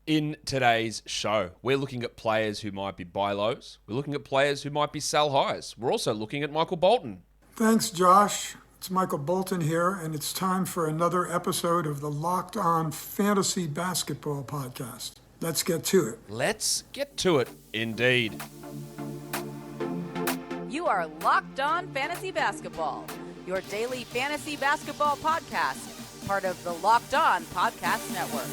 In today's show, we're looking at players who might be buy lows. We're looking at players who might be sell highs. We're also looking at Michael Bolton. Thanks, Josh. It's Michael Bolton here, and it's time for another episode of the Locked On Fantasy Basketball Podcast. Let's get to it. Let's get to it, indeed. You are Locked On Fantasy Basketball, your daily fantasy basketball podcast, part of the Locked On Podcast Network.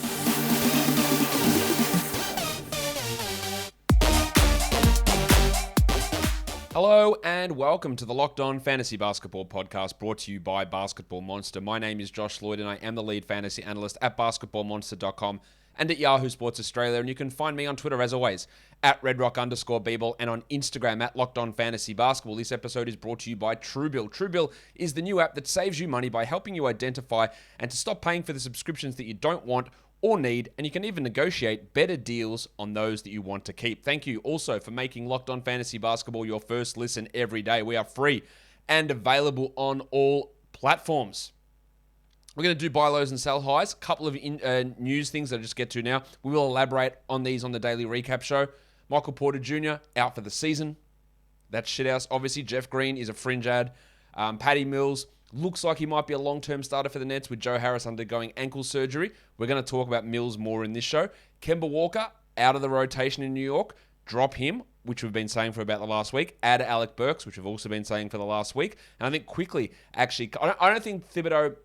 Hello and welcome to the Locked On Fantasy Basketball Podcast, brought to you by Basketball Monster. My name is Josh Lloyd and I am the lead fantasy analyst at basketballmonster.com and at Yahoo Sports Australia. And you can find me on Twitter as always at redrock_bball and on Instagram at Locked On Fantasy Basketball. This episode is brought to you by TrueBill. TrueBill is the new app that saves you money by helping you identify and to stop paying for the subscriptions that you don't want or need, and you can even negotiate better deals on those that you want to keep. Thank you also for making Locked On Fantasy Basketball your first listen every day. We are free and available on all platforms. We're going to do buy lows and sell highs. A couple of news things that I'll just get to now. We will elaborate on these on the daily recap show. Michael Porter Jr. out for the season. That's shithouse. Obviously, Jeff Green is a fringe ad. Patty Mills looks like he might be a long-term starter for the Nets with Joe Harris undergoing ankle surgery. We're going to talk about Mills more in this show. Kemba Walker out of the rotation in New York. Drop him, which we've been saying for about the last week. Add Alec Burks, which we've also been saying for the last week. And I think quickly, actually, I don't think Thibodeau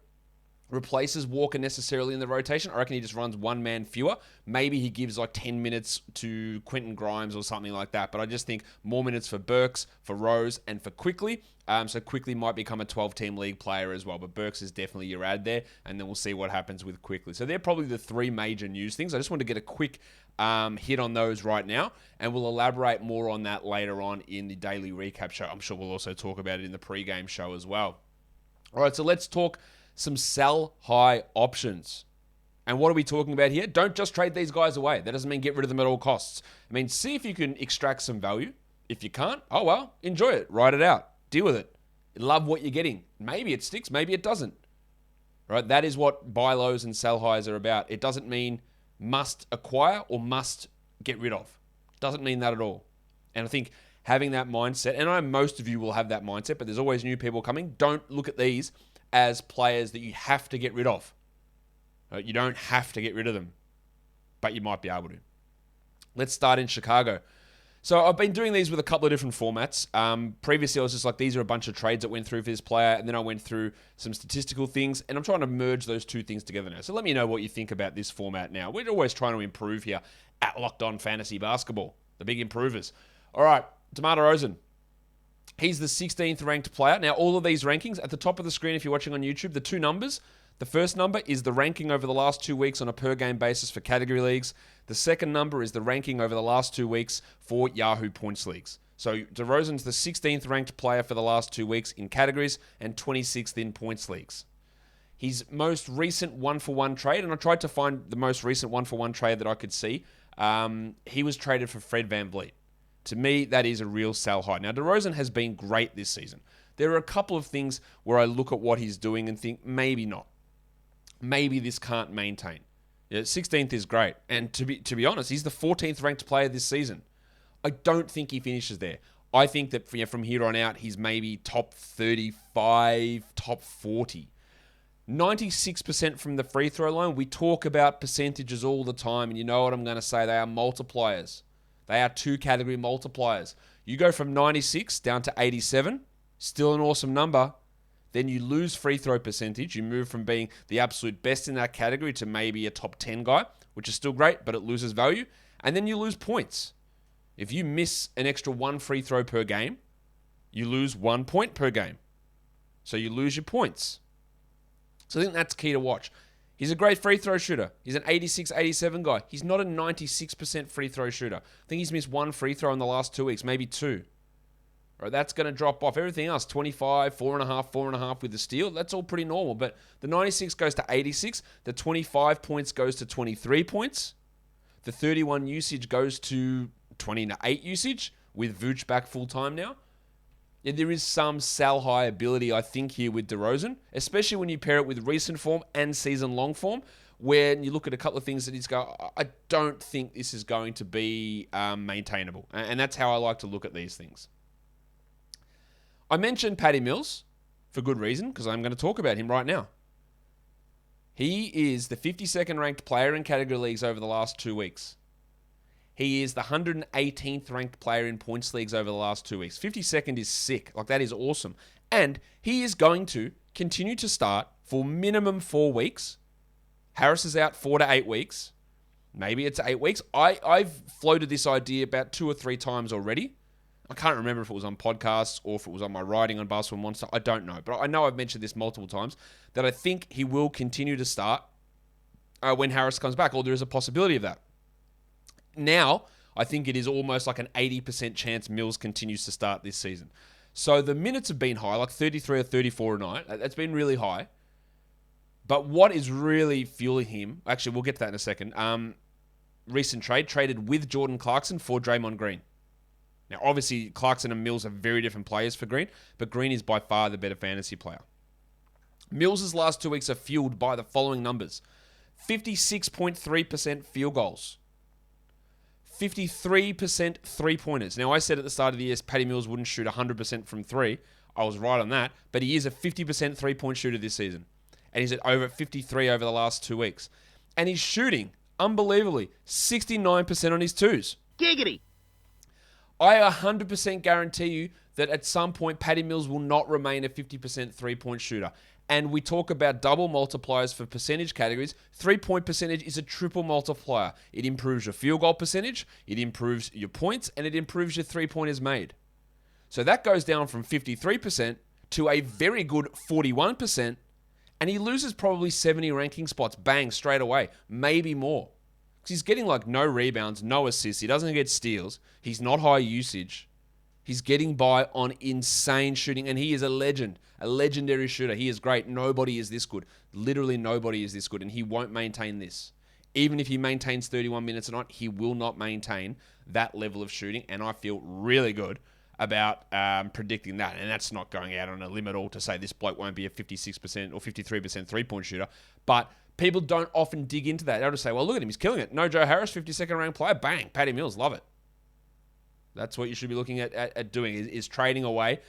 replaces Walker necessarily in the rotation. I reckon he just runs one man fewer. Maybe he gives like 10 minutes to Quentin Grimes or something like that. But I just think more minutes for Burks, for Rose, and for Quickly. So Quickly might become a 12-team league player as well. But Burks is definitely your ad there. And then we'll see what happens with Quickly. So they're probably the three major news things. I just want to get a quick hit on those right now. And we'll elaborate more on that later on in the daily recap show. I'm sure we'll also talk about it in the pregame show as well. All right, so let's talk some sell high options. And what are we talking about here? Don't just trade these guys away. That doesn't mean get rid of them at all costs. I mean, see if you can extract some value. If you can't, oh well, enjoy it. Write it out. Deal with it. Love what you're getting. Maybe it sticks, maybe it doesn't. Right? That is what buy lows and sell highs are about. It doesn't mean must acquire or must get rid of. Doesn't mean that at all. And I think having that mindset, and I know most of you will have that mindset, but there's always new people coming. Don't look at these as players that you have to get rid of. You don't have to get rid of them, but you might be able to. Let's start in Chicago. So I've been doing these with a couple of different formats. Previously, I was just like, these are a bunch of trades that went through for this player, and then I went through some statistical things, and I'm trying to merge those two things together now. So let me know what you think about this format now. We're always trying to improve here at Locked On Fantasy Basketball, the big improvers. All right, DeMar DeRozan. He's the 16th ranked player. Now, all of these rankings, at the top of the screen, if you're watching on YouTube, the two numbers. The first number is the ranking over the last 2 weeks on a per-game basis for category leagues. The second number is the ranking over the last 2 weeks for Yahoo Points leagues. So DeRozan's the 16th ranked player for the last 2 weeks in categories and 26th in points leagues. His most recent one-for-one trade, and I tried to find the most recent one-for-one trade that I could see, he was traded for Fred VanVleet. To me, that is a real sell high. Now, DeRozan has been great this season. There are a couple of things where I look at what he's doing and think, maybe not. Maybe this can't maintain. 16th is great. And to be honest, he's the 14th ranked player this season. I don't think he finishes there. I think that from here on out, he's maybe top 35, top 40. 96% from the free throw line. We talk about percentages all the time, and you know what I'm going to say. They are multipliers. They are two category multipliers. You go from 96 down to 87, still an awesome number. Then you lose free throw percentage. You move from being the absolute best in that category to maybe a top 10 guy, which is still great, but it loses value. And then you lose points. If you miss an extra one free throw per game, you lose 1 point per game. So you lose your points. So I think that's key to watch. He's a great free throw shooter. He's an 86, 87 guy. He's not a 96% free throw shooter. I think he's missed one free throw in the last 2 weeks, maybe two. Right, that's going to drop off. Everything else, 25, 4.5 with the steal, that's all pretty normal. But the 96 goes to 86. The 25 points goes to 23 points. The 31 usage goes to 28 usage with Vooch back full-time now. Yeah, there is some sell high ability, I think, here with DeRozan, especially when you pair it with recent form and season-long form. when you look at a couple of things that he's go, I don't think this is going to be maintainable. And that's how I like to look at these things. I mentioned Patty Mills for good reason, because I'm going to talk about him right now. He is the 52nd ranked player in category leagues over the last 2 weeks. He is the 118th ranked player in points leagues over the last 2 weeks. 52nd is sick. Like, that is awesome. And he is going to continue to start for minimum 4 weeks. Harris is out 4 to 8 weeks. Maybe it's 8 weeks. I've floated this idea about 2 or 3 times already. I can't remember if it was on podcasts or if it was on my writing on Basketball Monster. I don't know. But I know I've mentioned this multiple times, that I think he will continue to start when Harris comes back, or there is a possibility of that. Now, I think it is almost like an 80% chance Mills continues to start this season. So the minutes have been high, like 33 or 34 a night. That's been really high. But what is really fueling him, actually, we'll get to that in a second. Recent traded with Jordan Clarkson for Draymond Green. Now, obviously, Clarkson and Mills are very different players for Green, but Green is by far the better fantasy player. Mills' last 2 weeks are fueled by the following numbers. 56.3% field goals. 53% three-pointers. Now, I said at the start of the year, Patty Mills wouldn't shoot 100% from three. I was right on that, but he is a 50% three-point shooter this season. And he's at 53 over the last 2 weeks. And he's shooting, unbelievably, 69% on his twos. Giggity! I 100% guarantee you that at some point, Patty Mills will not remain a 50% three-point shooter. And we talk about double multipliers for percentage categories. 3-point percentage is a triple multiplier. It improves your field goal percentage, it improves your points, and it improves your three-pointers made. So that goes down from 53% to a very good 41%, and he loses probably 70 ranking spots, bang, straight away, maybe more. Because he's getting like no rebounds, no assists, he doesn't get steals, he's not high usage. He's getting by on insane shooting, and he is a legend, a legendary shooter. He is great. Nobody is this good. Literally nobody is this good, and he won't maintain this. Even if he maintains 31 minutes a night, he will not maintain that level of shooting, and I feel really good about predicting that. And that's not going out on a limb at all to say this bloke won't be a 56% or 53% three-point shooter, but people don't often dig into that. They'll just say, well, look at him, he's killing it. No Joe Harris, 52nd ranked player, bang, Patty Mills, love it. That's what you should be looking at doing, is trading away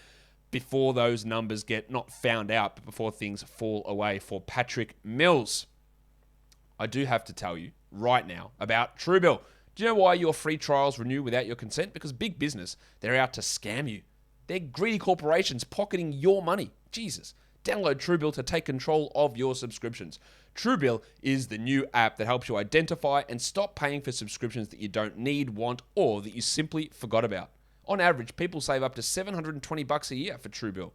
before those numbers get not found out, but before things fall away for Patrick Mills. I do have to tell you right now about TrueBill. Do you know why your free trials renew without your consent? Because big business, they're out to scam you. They're greedy corporations pocketing your money. Jesus. Download TrueBill to take control of your subscriptions. TrueBill is the new app that helps you identify and stop paying for subscriptions that you don't need, want, or that you simply forgot about. On average, people save up to $720 a year for TrueBill.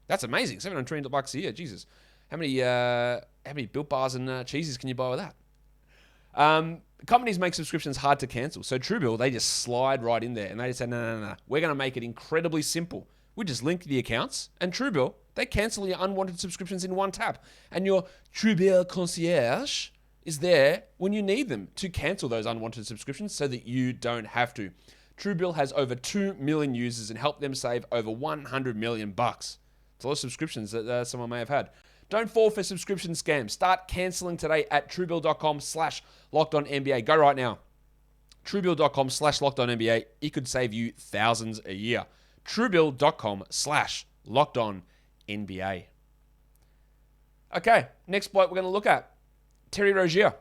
That's amazing. $720 a year. Jesus. How many Built Bars and cheeses can you buy with that? Companies make subscriptions hard to cancel. So TrueBill, they just slide right in there and they just say, no. We're going to make it incredibly simple. We just link the accounts, and TrueBill, they cancel your unwanted subscriptions in one tap. And your TrueBill concierge is there when you need them to cancel those unwanted subscriptions so that you don't have to. TrueBill has over 2 million users and helped them save over $100 million. It's a lot of subscriptions that someone may have had. Don't fall for subscription scams. Start canceling today at truebill.com/LockedOnNBA. Go right now. truebill.com/LockedOnNBA. It could save you thousands a year. truebill.com/LockedOnNBA. Okay, next bloke we're going to look at. Terry Rozier.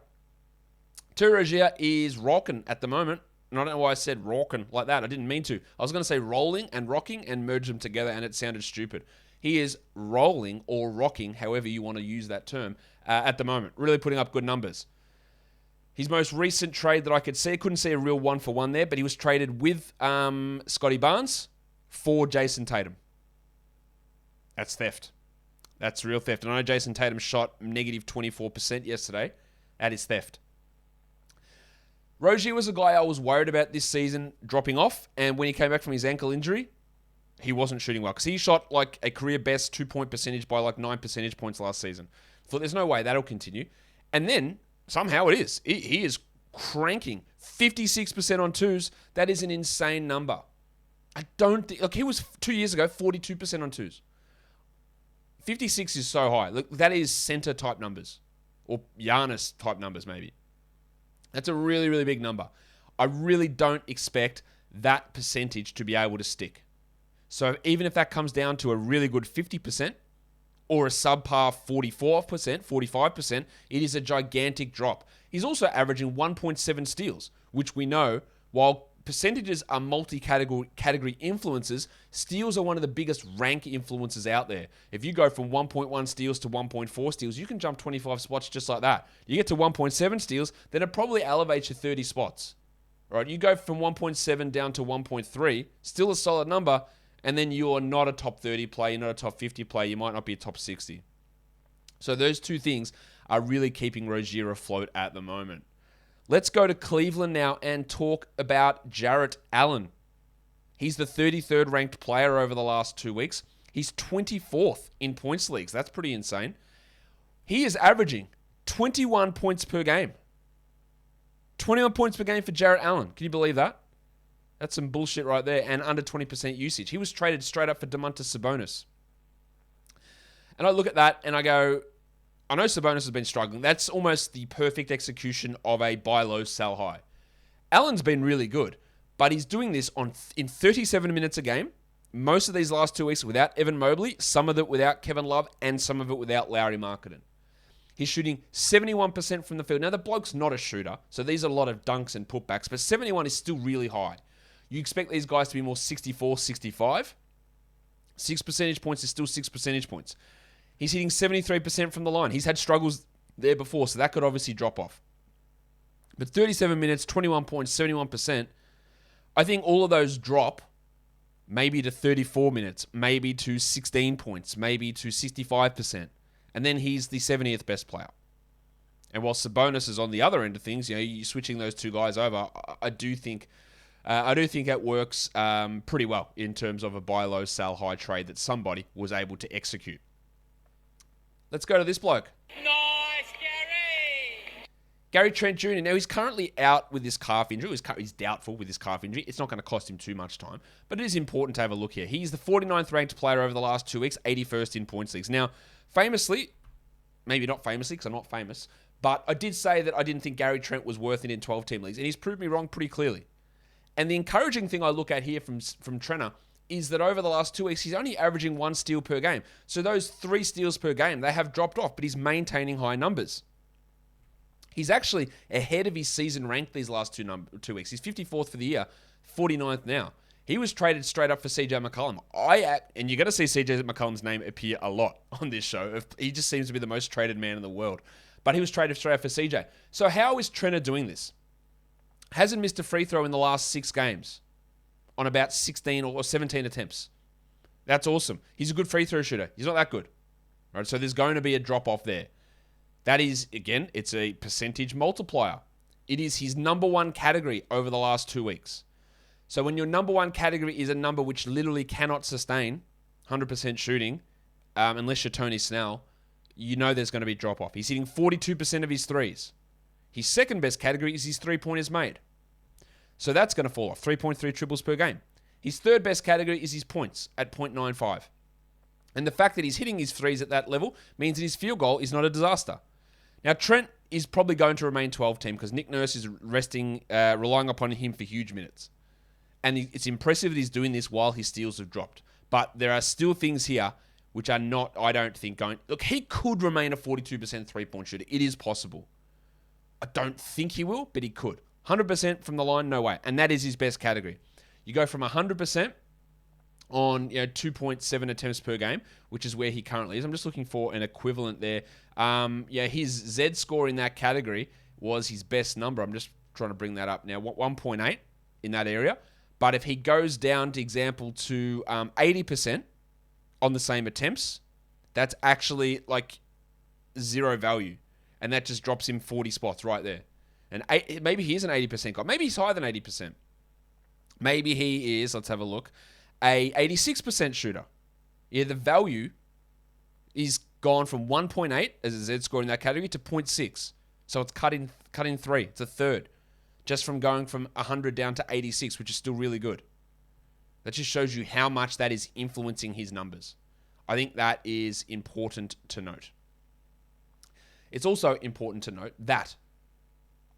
Terry Rozier is rocking at the moment. And I don't know why I said rocking like that. I didn't mean to. I was going to say rolling and rocking and merge them together, and it sounded stupid. He is rolling or rocking, however you want to use that term, at the moment. Really putting up good numbers. His most recent trade that I could see, I couldn't see a real one-for-one there, but he was traded with Scotty Barnes for Jason Tatum. That's theft. That's real theft. And I know Jason Tatum shot negative 24% yesterday. That is theft. Rozier was a guy I was worried about this season dropping off, and when he came back from his ankle injury, he wasn't shooting well because he shot like a career best 2-point percentage by like 9 percentage points last season. Thought there's no way that'll continue. And then somehow it is. He is cranking 56% on twos. That is an insane number. I don't think, like, he was 2 years ago 42% on twos. 56 is so high. Look, that is center type numbers. or Giannis type numbers maybe. That's a really, really big number. I really don't expect that percentage to be able to stick. So even if that comes down to a really good 50% or a subpar 44%, 45%, it is a gigantic drop. He's also averaging 1.7 steals, which we know, while percentages are multi-category influences, steals are one of the biggest rank influences out there. If you go from 1.1 steals to 1.4 steals, you can jump 25 spots just like that. You get to 1.7 steals, then it probably elevates you 30 spots. Right? You go from 1.7 down to 1.3, still a solid number, and then you're not a top 30 player, you're not a top 50 player, you might not be a top 60. So those two things are really keeping Rozier afloat at the moment. Let's go to Cleveland now and talk about Jarrett Allen. He's the 33rd ranked player over the last 2 weeks. He's 24th in points leagues. That's pretty insane. He is averaging 21 points per game. 21 points per game for Jarrett Allen. Can you believe that? That's some bullshit right there. And under 20% usage. He was traded straight up for Domantas Sabonis. And I look at that and I go, I know Sabonis has been struggling. That's almost the perfect execution of a buy low, sell high. Allen's been really good, but he's doing this in 37 minutes a game. Most of these last 2 weeks without Evan Mobley, some of it without Kevin Love, and some of it without Lauri Markkanen. He's shooting 71% from the field. Now, the bloke's not a shooter, so these are a lot of dunks and putbacks, but 71 is still really high. You expect these guys to be more 64, 65. 6 percentage points is still 6 percentage points. He's hitting 73% from the line. He's had struggles there before, so that could obviously drop off. But 37 minutes, 21 points, 71%. I think all of those drop maybe to 34 minutes, maybe to 16 points, maybe to 65%. And then he's the 70th best player. And while Sabonis is on the other end of things, you're switching those two guys over, I do think it works pretty well in terms of a buy low, sell high trade that somebody was able to execute. Let's go to this bloke. Nice, Gary! Gary Trent Jr. Now, he's currently out with this calf injury. He's doubtful with this calf injury. It's not going to cost him too much time, but it is important to have a look here. He's the 49th ranked player over the last 2 weeks, 81st in points leagues. Now, famously, maybe not famously because I'm not famous, but I did say that I didn't think Gary Trent was worth it in 12-team leagues, and he's proved me wrong pretty clearly. And the encouraging thing I look at here from Trenner is that over the last 2 weeks, he's only averaging 1 steal per game. So those 3 steals per game, they have dropped off, but he's maintaining high numbers. He's actually ahead of his season rank these last 2 weeks. He's 54th for the year, 49th now. He was traded straight up for CJ McCollum. And you're going to see CJ McCollum's name appear a lot on this show. He just seems to be the most traded man in the world. But he was traded straight up for CJ. So how is Trenner doing this? Hasn't missed a free throw in the last 6 games on about 16 or 17 attempts. That's awesome. He's a good free throw shooter. He's not that good. Right? So there's going to be a drop off there. That is, again, it's a percentage multiplier. It is his number one category over the last 2 weeks. So when your number one category is a number which literally cannot sustain 100% shooting, unless you're Tony Snell, you know there's going to be drop off. He's hitting 42% of his threes. His second best category is his 3-pointers made. So that's going to fall off, 3.3 triples per game. His third best category is his points at 0.95. And the fact that he's hitting his threes at that level means that his field goal is not a disaster. Now, Trent is probably going to remain 12-team because Nick Nurse is relying upon him for huge minutes. And it's impressive that he's doing this while his steals have dropped. But there are still things here which are not, I don't think, going... Look, he could remain a 42% three-point shooter. It is possible. I don't think he will, but he could. 100% from the line, no way. And that is his best category. You go from 100% on 2.7 attempts per game, which is where he currently is. I'm just looking for an equivalent there. His Z score in that category was his best number. I'm just trying to bring that up now. 1.8 in that area. But if he goes down, to example, to 80% on the same attempts, that's actually like zero value. And that just drops him 40 spots right there. And maybe he is an 80% guy. Maybe he's higher than 80%. Maybe he is, let's have a look, a 86% shooter. Yeah, the value is gone from 1.8 as a Z score in that category to 0.6. So it's cut in 3. It's a third. Just from going from 100 down to 86, which is still really good. That just shows you how much that is influencing his numbers. I think that is important to note. It's also important to note that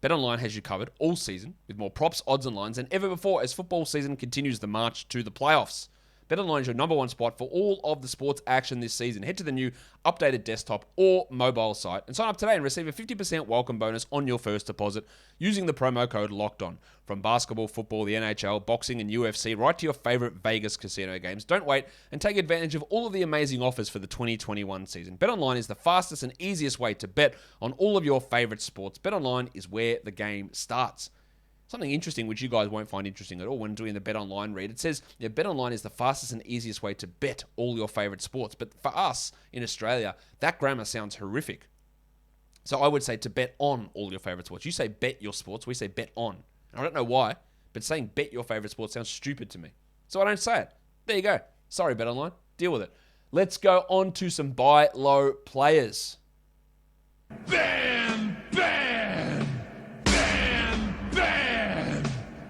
BetOnline has you covered all season with more props, odds, and lines than ever before as football season continues the march to the playoffs. BetOnline is your number one spot for all of the sports action this season. Head to the new updated desktop or mobile site and sign up today and receive a 50% welcome bonus on your first deposit using the promo code LOCKEDON. From basketball, football, the NHL, boxing, and UFC, right to your favorite Vegas casino games. Don't wait and take advantage of all of the amazing offers for the 2021 season. BetOnline is the fastest and easiest way to bet on all of your favorite sports. BetOnline is where the game starts. Something interesting, which you guys won't find interesting at all when doing the BetOnline read. It says, BetOnline is the fastest and easiest way to bet all your favorite sports. But for us in Australia, that grammar sounds horrific. So I would say to bet on all your favorite sports. You say bet your sports, we say bet on. I don't know why, but saying bet your favorite sports sounds stupid to me. So I don't say it. There you go. Sorry, BetOnline. Deal with it. Let's go on to some buy low players. Bam! Bam! Bam! Bam!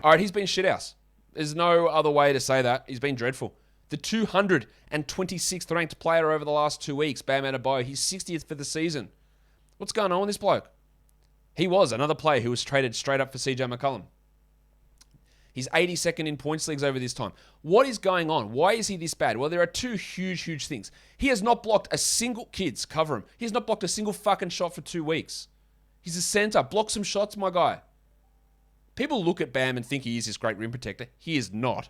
All right, he's been shithouse. There's no other way to say that. He's been dreadful. The 226th ranked player over the last 2 weeks, Bam Adebayo. He's 60th for the season. What's going on with this bloke? He was another player who was traded straight up for CJ McCollum. He's 82nd in points leagues over this time. What is going on? Why is he this bad? Well, there are two huge things. He has not blocked a single... Kids, cover him. He has not blocked a single fucking shot for 2 weeks. He's a center. Block some shots, my guy. People look at Bam and think he is this great rim protector. He is not.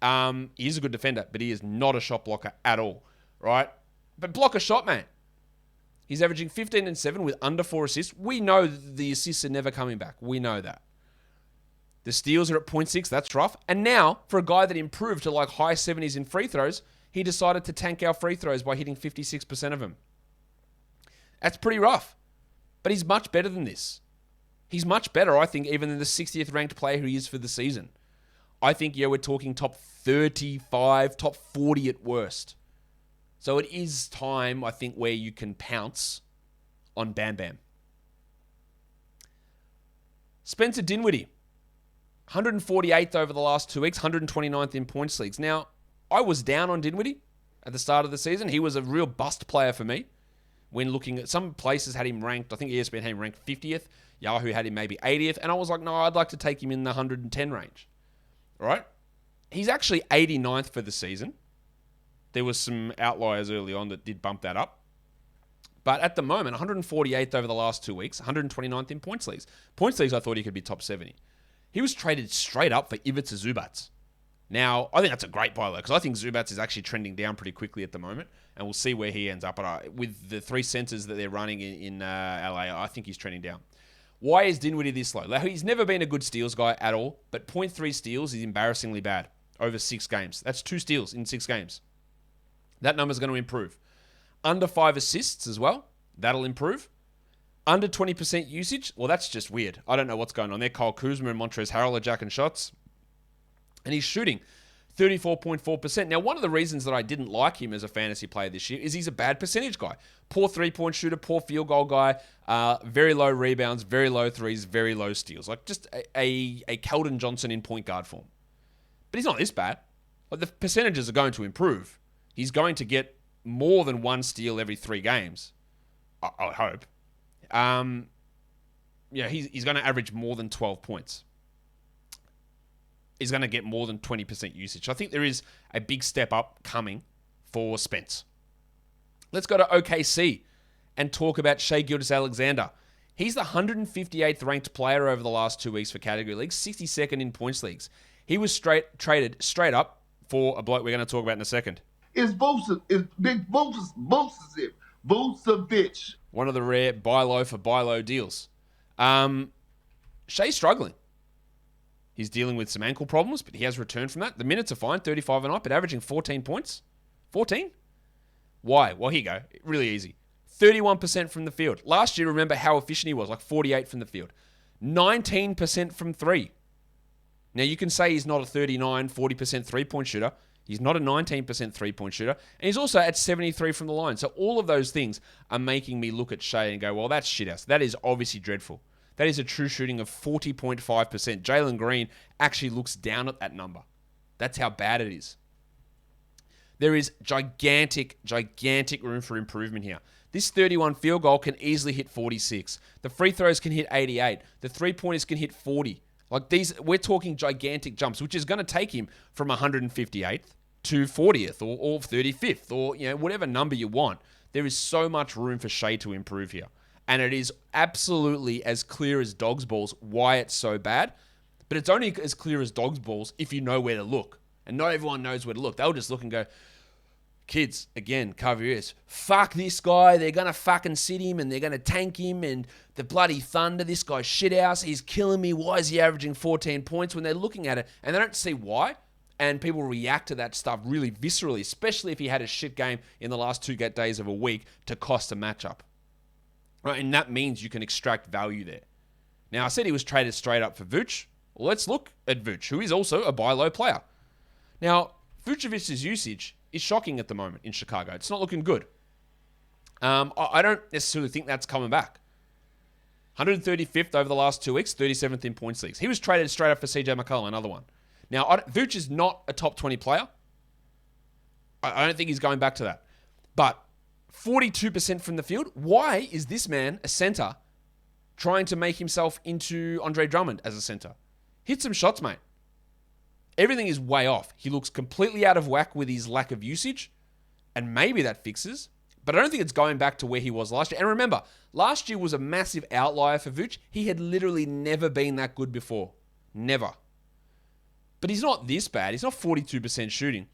He is a good defender, but he is not a shot blocker at all, right? But block a shot, man. He's averaging 15 and 7 with under 4 assists. We know the assists are never coming back. We know that. The steals are at 0.6. That's rough. And now, for a guy that improved to like high 70s in free throws, he decided to tank our free throws by hitting 56% of them. That's pretty rough. But he's much better than this. He's much better, I think, even than the 60th ranked player who he is for the season. I think, we're talking top 35, top 40 at worst. So it is time, I think, where you can pounce on Bam Bam. Spencer Dinwiddie, 148th over the last 2 weeks, 129th in points leagues. Now, I was down on Dinwiddie at the start of the season. He was a real bust player for me when looking at some places had him ranked, I think ESPN had him ranked 50th. Yahoo had him maybe 80th. And I was like, no, I'd like to take him in the 110 range. All right? He's actually 89th for the season. There was some outliers early on that did bump that up. But at the moment, 148th over the last 2 weeks, 129th in points leagues. Points leagues, I thought he could be top 70. He was traded straight up for Ivica Zubac. Now, I think that's a great buy low because I think Zubac is actually trending down pretty quickly at the moment, and we'll see where he ends up. But with the 3 centers that they're running in LA, I think he's trending down. Why is Dinwiddie this low? He's never been a good steals guy at all, but 0.3 steals is embarrassingly bad over 6 games. That's 2 steals in 6 games. That number's going to improve. Under 5 assists as well. That'll improve. Under 20% usage. Well, that's just weird. I don't know what's going on there. Kyle Kuzma and Montrezl Harrell are jacking shots. And he's shooting 34.4%. Now, one of the reasons that I didn't like him as a fantasy player this year is he's a bad percentage guy. Poor 3-point shooter, poor field goal guy, very low rebounds, very low threes, very low steals. Like just a Keldon Johnson in point guard form. But he's not this bad. Like the percentages are going to improve. He's going to get more than 1 steal every 3 games. I hope. He's going to average more than 12 points. He's going to get more than 20% usage. I think there is a big step up coming for Spence. Let's go to OKC and talk about Shai Gilgeous-Alexander. He's the 158th ranked player over the last 2 weeks for category leagues, 62nd in points leagues. He was traded straight up for a bloke we're going to talk about in a second. It's Big Vucevic. One of the rare buy low for buy low deals. Shai's struggling. He's dealing with some ankle problems, but he has returned from that. The minutes are fine, 35 and up, but averaging 14 points. 14? Why? Well, here you go. Really easy. 31% from the field. Last year, remember how efficient he was, like 48 from the field. 19% from 3. Now, you can say he's not a 39, 40% three-point shooter. He's not a 19% three-point shooter. And he's also at 73 from the line. So all of those things are making me look at Shai and go, well, that's shithouse. That is obviously dreadful. That is a true shooting of 40.5%. Jaylen Greene actually looks down at that number. That's how bad it is. There is gigantic room for improvement here. This 31 field goal can easily hit 46. The free throws can hit 88. The three-pointers can hit 40. Like these, we're talking gigantic jumps, which is going to take him from 158th to 40th or 35th or whatever number you want. There is so much room for Shay to improve here. And it is absolutely as clear as dog's balls why it's so bad. But it's only as clear as dog's balls if you know where to look. And not everyone knows where to look. They'll just look and go, kids, again, cover your ears. Fuck this guy. They're going to fucking sit him and they're going to tank him. And the bloody Thunder, this guy's shithouse. He's killing me. Why is he averaging 14 points when they're looking at it? And they don't see why. And people react to that stuff really viscerally, especially if he had a shit game in the last 2 days of a week to cost a matchup. Right? And that means you can extract value there. Now, I said he was traded straight up for Vooch. Well, let's look at Vooch, who is also a buy low player. Now, Vucevic's usage is shocking at the moment in Chicago. It's not looking good. I don't necessarily think that's coming back. 135th over the last 2 weeks, 37th in points leagues. He was traded straight up for CJ McCollum, another one. Now, Vooch is not a top 20 player. I don't think he's going back to that. But 42% from the field. Why is this man, a center, trying to make himself into Andre Drummond as a center? Hit some shots, mate. Everything is way off. He looks completely out of whack with his lack of usage, and maybe that fixes, but I don't think it's going back to where he was last year. And remember, last year was a massive outlier for Vooch. He had literally never been that good before. Never. But he's not this bad. He's not 42% shooting.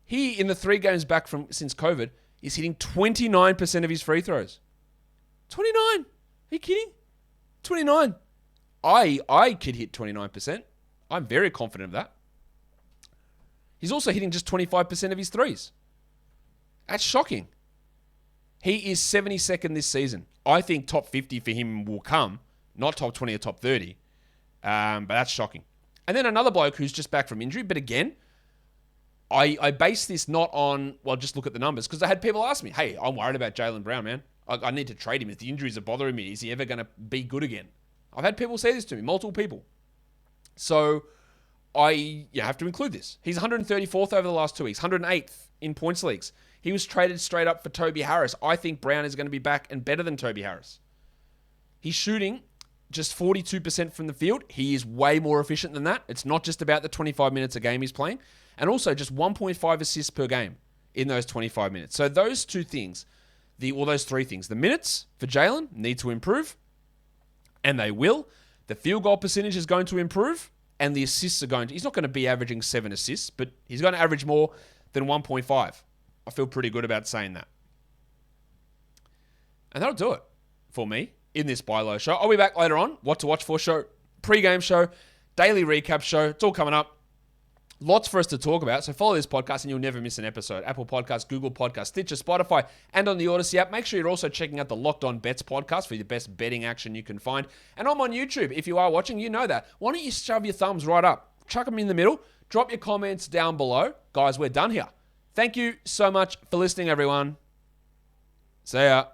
He, in the 3 games back since COVID, is hitting 29% of his free throws. 29. Are you kidding? 29. I could hit 29%. I'm very confident of that. He's also hitting just 25% of his threes. That's shocking. He is 72nd this season. I think top 50 for him will come, not top 20 or top 30. But that's shocking. And then another bloke who's just back from injury. But again, I base this not on, well, just look at the numbers. Because I had people ask me, hey, I'm worried about Jaylen Brown, man. I need to trade him. If the injuries are bothering me, is he ever going to be good again? I've had people say this to me, multiple people. So I have to include this. He's 134th over the last 2 weeks, 108th in points leagues. He was traded straight up for Toby Harris. I think Brown is going to be back and better than Toby Harris. He's shooting just 42% from the field. He is way more efficient than that. It's not just about the 25 minutes a game he's playing. And also just 1.5 assists per game in those 25 minutes. So those 2 things, those 3 things. The minutes for Jaylen need to improve, and they will. The field goal percentage is going to improve, and the assists are he's not going to be averaging 7 assists, but he's going to average more than 1.5. I feel pretty good about saying that. And that'll do it for me in this buy low show. I'll be back later on. What to watch for show, pre-game show, daily recap show. It's all coming up. Lots for us to talk about, so follow this podcast and you'll never miss an episode. Apple Podcasts, Google Podcasts, Stitcher, Spotify, and on the Odyssey app. Make sure you're also checking out the Locked On Bets podcast for the best betting action you can find. And I'm on YouTube. If you are watching, you know that. Why don't you shove your thumbs right up? Chuck them in the middle. Drop your comments down below. Guys, we're done here. Thank you so much for listening, everyone. See ya.